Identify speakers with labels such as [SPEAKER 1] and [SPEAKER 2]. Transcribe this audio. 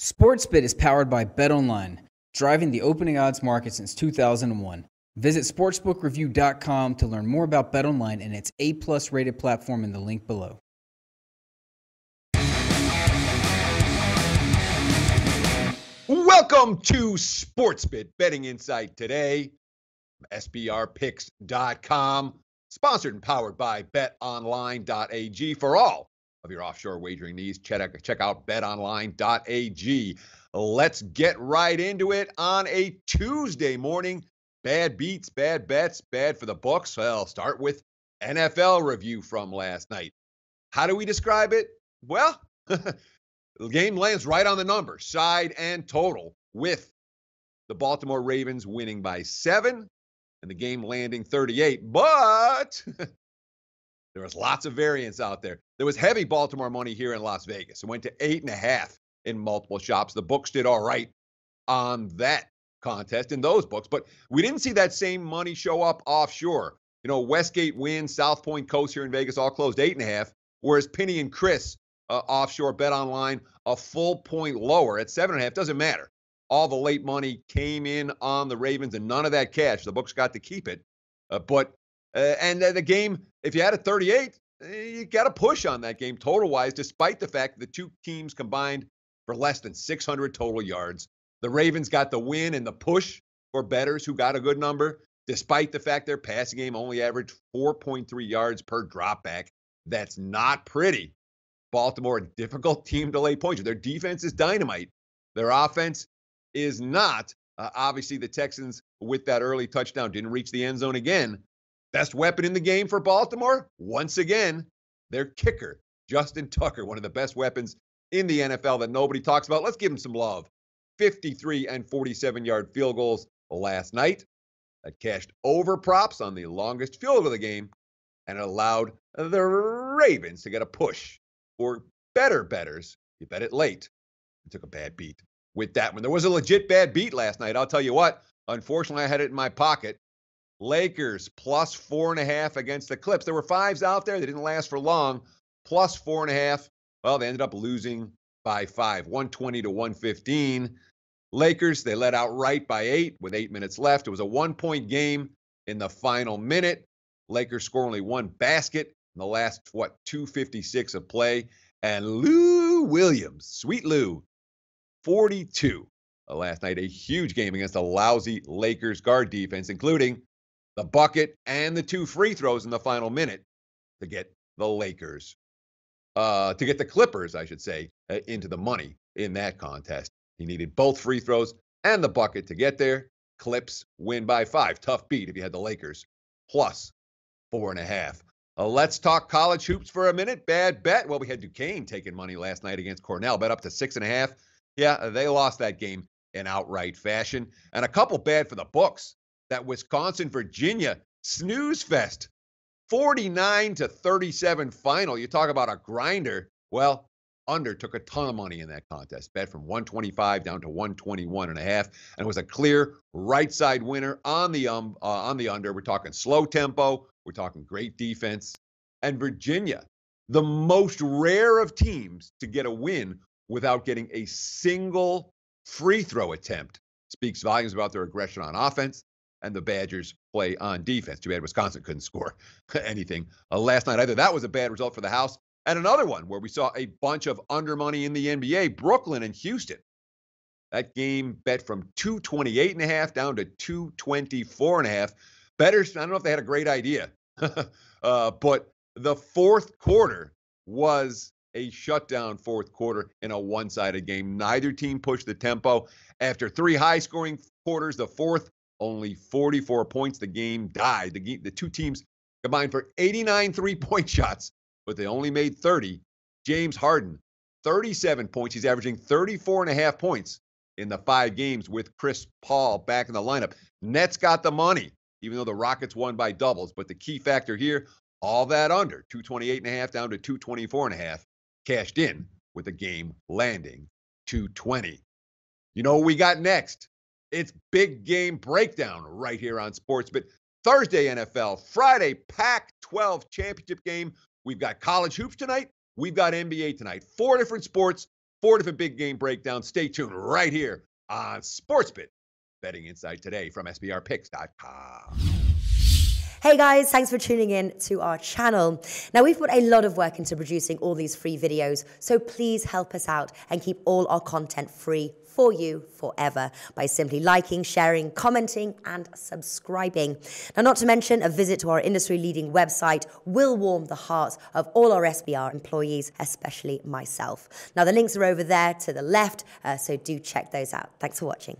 [SPEAKER 1] SportsBit is powered by BetOnline, driving the opening odds market since 2001. Visit sportsbookreview.com to learn more about BetOnline and its A+ rated platform in the link below.
[SPEAKER 2] Welcome to SportsBit Betting Insight today. SBRpicks.com, sponsored and powered by betonline.ag. For all of your offshore wagering needs, check out betonline.ag. Let's get right into it on a Tuesday morning. Bad beats, bad bets, bad for the books. Well, I'll start with NFL review from last night. How do we describe it? Well, the game lands right on the number, side and total, with the Baltimore Ravens winning by 7 and the game landing 38. But there was lots of variance out there. There was heavy Baltimore money here in Las Vegas. It went to 8.5 in multiple shops. The books did all right on that contest in those books, but we didn't see that same money show up offshore. You know, Westgate wins, South Point Coast here in Vegas all closed 8.5, whereas Penny and Chris offshore bet online a full point lower at 7.5. Doesn't matter. All the late money came in on the Ravens and none of that cash. The books got to keep it. But the game, if you had a 38, you got to push on that game total-wise, despite the fact that the two teams combined for less than 600 total yards. The Ravens got the win and the push for bettors who got a good number, despite the fact their passing game only averaged 4.3 yards per dropback. That's not pretty. Baltimore, a difficult team to lay points. Their defense is dynamite. Their offense is not. Obviously, the Texans, with that early touchdown, didn't reach the end zone again. Best weapon in the game for Baltimore, once again, their kicker, Justin Tucker, one of the best weapons in the NFL that nobody talks about. Let's give him some love. 53 and 47-yard field goals last night. That cashed over props on the longest field goal of the game, and it allowed the Ravens to get a push. For better bettors, you bet it late. You took a bad beat with that one. There was a legit bad beat last night. I'll tell you what. Unfortunately, I had it in my pocket. Lakers plus 4.5 against the Clips. There were 5s out there. They didn't last for long. Plus 4.5. Well, they ended up losing by 5, 120 to 115. Lakers, they led outright by 8 with 8 minutes left. It was a 1-point game in the final minute. Lakers score only one basket in the last, 2:56 of play. And Lou Williams, sweet Lou, 42 last night. A huge game against a lousy Lakers guard defense, including the bucket and the 2 free throws in the final minute to get the Lakers, to get the Clippers, I should say, into the money in that contest. He needed both free throws and the bucket to get there. Clips win by 5. Tough beat if you had the Lakers plus 4.5. Let's talk college hoops for a minute. Bad bet. Well, we had Duquesne taking money last night against Cornell. Bet up to 6.5. Yeah, they lost that game in outright fashion. And a couple bad for the books. That Wisconsin-Virginia snooze fest. 49-37 final. You talk about a grinder. Well, under took a ton of money in that contest. Bet from 125 down to 121.5. And it was a clear right side winner on the under. We're talking slow tempo. We're talking great defense. And Virginia, the most rare of teams to get a win without getting a single free throw attempt, speaks volumes about their aggression on offense and the Badgers' play on defense. Too bad Wisconsin couldn't score anything last night either. That was a bad result for the house. And another one where we saw a bunch of under money in the NBA, Brooklyn and Houston. That game bet from 228.5 down to 224.5. Bettors, I don't know if they had a great idea, but the fourth quarter was a shutdown fourth quarter in a one-sided game. Neither team pushed the tempo. After 3 high-scoring quarters, the fourth, only 44 points. The game died. The two teams combined for 89 three-point shots, but they only made 30. James Harden, 37 points. He's averaging 34.5 points in the 5 games with Chris Paul back in the lineup. Nets got the money, even though the Rockets won by doubles. But the key factor here, all that under, 228.5 down to 224.5, cashed in with the game landing 220. You know what we got next? It's big game breakdown right here on SportsBit. Thursday NFL, Friday Pac-12 championship game. We've got college hoops tonight. We've got NBA tonight. 4 different sports, 4 different big game breakdowns. Stay tuned right here on SportsBit Betting Insight today from SBRpicks.com.
[SPEAKER 3] Hey guys, thanks for tuning in to our channel. Now, we've put a lot of work into producing all these free videos, so please help us out and keep all our content free for you forever by simply liking, sharing, commenting, and subscribing. Now, not to mention, a visit to our industry-leading website will warm the hearts of all our SBR employees, especially myself. Now, the links are over there to the left, so do check those out. Thanks for watching.